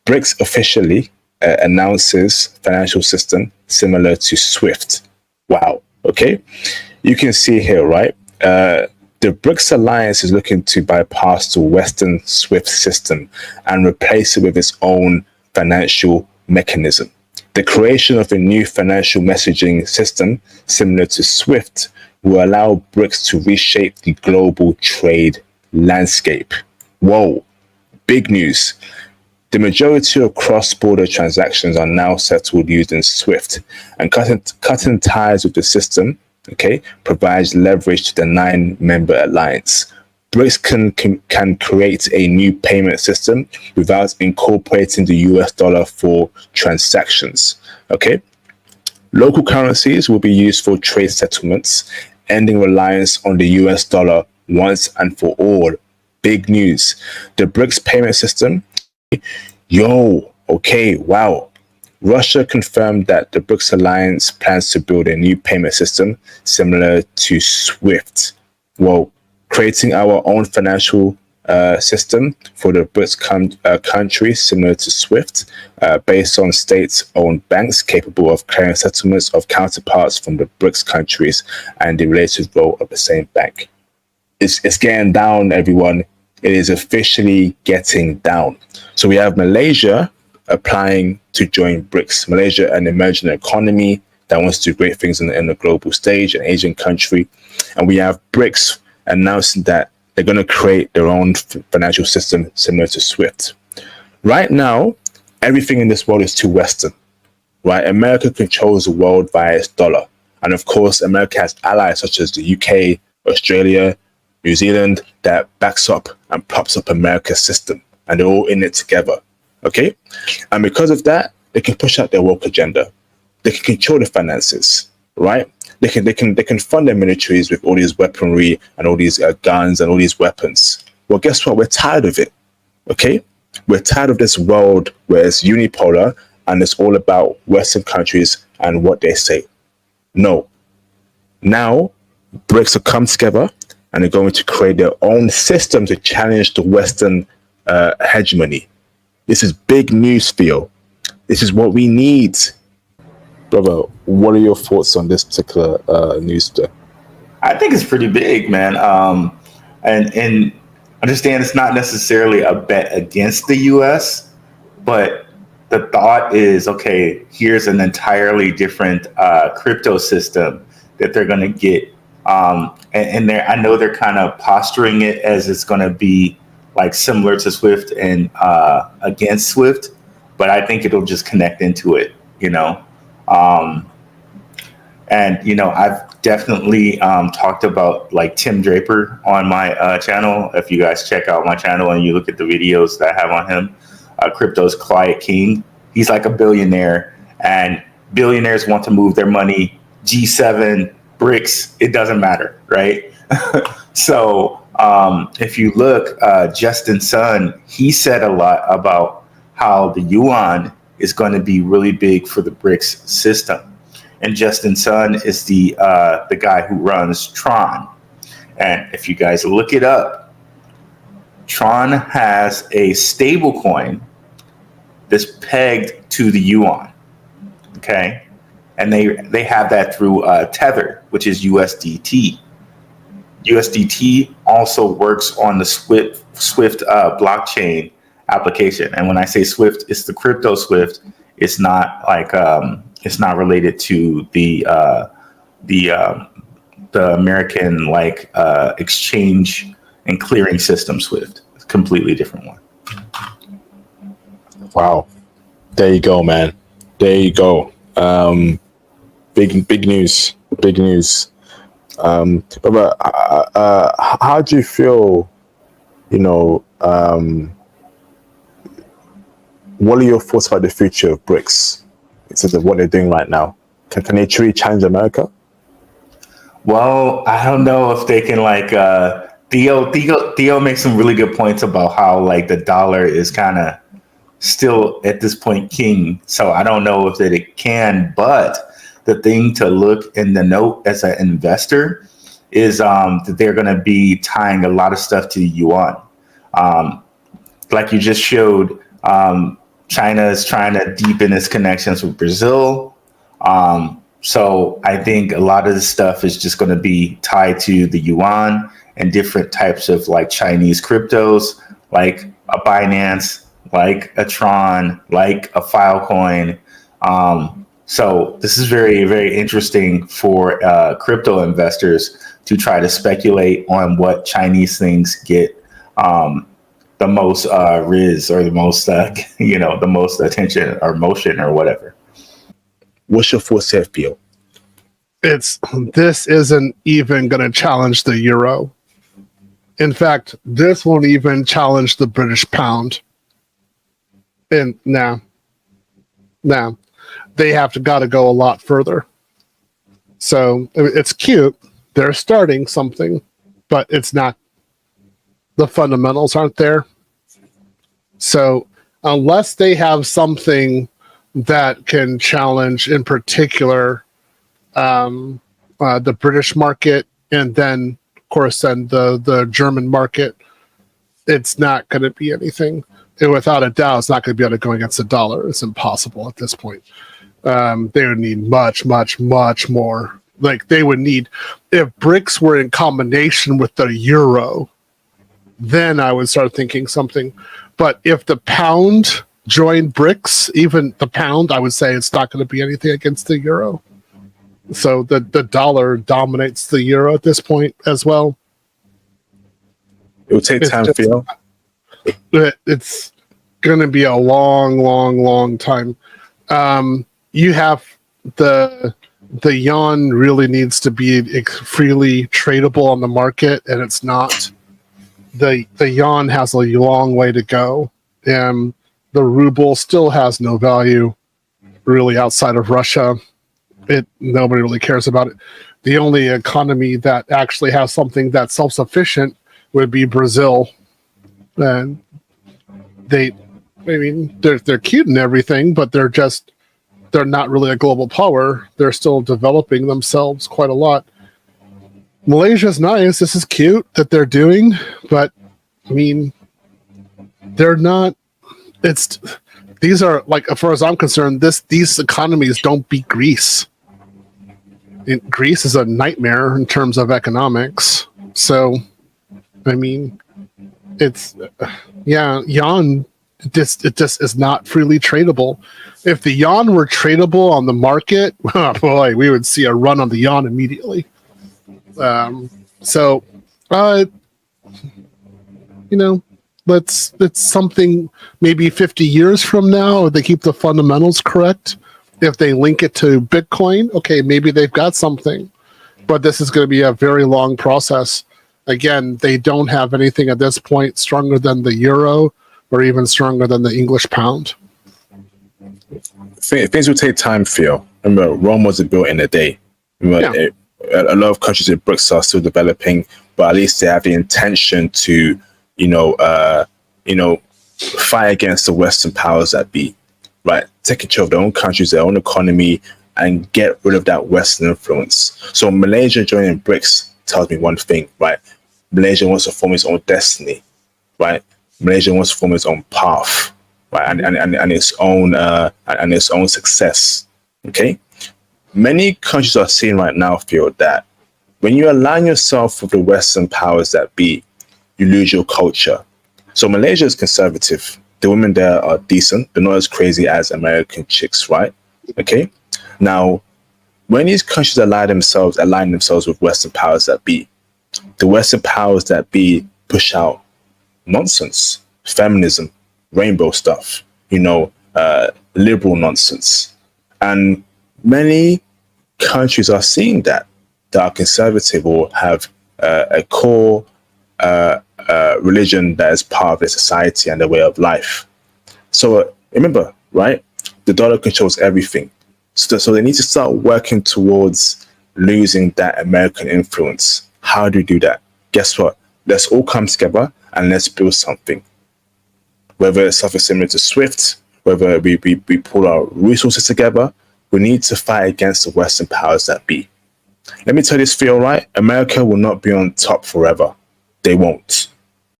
BRICS officially announces financial system similar to SWIFT. Wow. Okay. You can see here, right? The BRICS alliance is looking to bypass the Western SWIFT system and replace it with its own financial mechanism. The creation of a new financial messaging system similar to SWIFT will allow BRICS to reshape the global trade landscape. Whoa, big news. The majority of cross-border transactions are now settled using SWIFT, and cutting ties with the system, okay, provides leverage to the 9-member alliance. BRICS can create a new payment system without incorporating the US dollar for transactions. Okay, local currencies will be used for trade settlements, ending reliance on the US dollar once and for all. Big news. The BRICS payment system. Okay, wow. Russia confirmed that the BRICS alliance plans to build a new payment system similar to SWIFT. Well, creating our own financial system for the BRICS countries similar to SWIFT, based on state-owned banks capable of clearing settlements of counterparts from the BRICS countries and the related role of the same bank. It's getting down, everyone. It is officially getting down. So we have Malaysia applying to join BRICS. Malaysia, an emerging economy that wants to do great things in the global stage, an Asian country. And we have BRICS announcing that they're going to create their own financial system similar to SWIFT. Right now, everything in this world is too Western, right? America controls the world via its dollar. And of course, America has allies such as the UK, Australia, New Zealand that backs up and props up America's system. And they're all in it together, okay? And because of that, they can push out their woke agenda. They can control the finances, right? They can fund their militaries with all these weaponry and all these guns and all these weapons. Well, guess what? We're tired of it, okay? We're tired of this world where it's unipolar and it's all about Western countries and what they say. No. Now, BRICS have come together and they're going to create their own system to challenge the Western hegemony. This is big news, Theo. This is what we need. Brother, what are your thoughts on this particular news today? I think it's pretty big, man. And understand it's not necessarily a bet against the U.S., but the thought is, okay, here's an entirely different crypto system that they're going to get. And I know they're kind of posturing it as it's going to be like similar to SWIFT and against SWIFT, but I think it'll just connect into it, you know. And, you know, I've definitely talked about like Tim Draper on my channel. If you guys check out my channel and you look at the videos that I have on him, Crypto's Quiet King, he's like a billionaire, and billionaires want to move their money, G7, BRICS, it doesn't matter, right? So if you look, Justin Sun, he said a lot about how the yuan is going to be really big for the BRICS system. And Justin Sun is the guy who runs Tron. And if you guys look it up, Tron has a stable coin that's pegged to the yuan, okay? And they have that through Tether, which is USDT. USDT also works on the Swift blockchain application. And when I say Swift, it's the crypto Swift. It's not like it's not related to the American like exchange and clearing system Swift. It's a completely different one. Wow, there you go, man. There you go. Big news. Big news. But how do you feel? You know, what are your thoughts about the future of BRICS in terms of what they're doing right now? Can they truly challenge America? Well, I don't know if they can. Like Theo makes some really good points about how like the dollar is kind of still at this point king. So I don't know if that it can, but the thing to look in the note as an investor is that they're going to be tying a lot of stuff to yuan. Like you just showed, China is trying to deepen its connections with Brazil. So I think a lot of this stuff is just going to be tied to the yuan and different types of like Chinese cryptos, like a Binance, like a Tron, like a Filecoin. So this is very, very interesting for crypto investors to try to speculate on what Chinese things get the most riz or the most, the most attention or motion or whatever. What's your thoughts here, Theo? This isn't even going to challenge the euro. In fact, this won't even challenge the British pound. And now they got to go a lot further. So it's cute. They're starting something, but it's not. The fundamentals aren't there. So unless they have something that can challenge, in particular, the British market, and then, of course, then the German market, it's not going to be anything. And without a doubt, it's not going to be able to go against the dollar. It's impossible at this point. They would need much, much, much more. Like they would need, if Brics were in combination with the euro, then I would start thinking something. But if the pound joined Brics, even the pound, I would say it's not going to be anything against the euro. So the dollar dominates the euro at this point as well. It will take time, Theo. It's going to be a long, long, long time. You have the yuan really needs to be freely tradable on the market, and it's not. The yuan has a long way to go, and the ruble still has no value really outside of Russia. Nobody really cares about it. The only economy that actually has something that's self-sufficient would be Brazil, and they're cute and everything, but they're not really a global power. They're still developing themselves quite a lot. Malaysia's nice. This is cute that they're doing, but I mean, they're not. These are, like, as far as I'm concerned, these economies don't beat Greece. Greece is a nightmare in terms of economics. So, I mean, yuan. It just is not freely tradable. If the yuan were tradable on the market, oh boy, we would see a run on the yuan immediately. It's something maybe 50 years from now, if they keep the fundamentals correct. If they link it to Bitcoin, okay, maybe they've got something. But this is going to be a very long process. Again, they don't have anything at this point stronger than the euro or even stronger than the English pound. Things will take time, Theo. Remember, Rome wasn't built in a day. A lot of countries in Brics are still developing, but at least they have the intention to, fight against the Western powers that be, right? Take control of their own countries, their own economy, and get rid of that Western influence. So Malaysia joining Brics tells me one thing, right? Malaysia wants to form its own destiny, right? Malaysia wants to form its own path, right? And its own success. Okay. Many countries are seeing right now feel that when you align yourself with the Western powers that be, you lose your culture. So Malaysia is conservative. The women there are decent. They're not as crazy as American chicks, right? Okay. Now, when these countries align themselves with Western powers that be, the Western powers that be push out nonsense, feminism, rainbow stuff, liberal nonsense. And many countries are seeing that are conservative or have a core religion that is part of their society and their way of life. So remember, right? The dollar controls everything. So they need to start working towards losing that American influence. How do you do that? Guess what? Let's all come together and let's build something. Whether it's something similar to SWIFT, whether we pull our resources together, we need to fight against the Western powers that be. Let me tell you this, Phil, right? America will not be on top forever. They won't.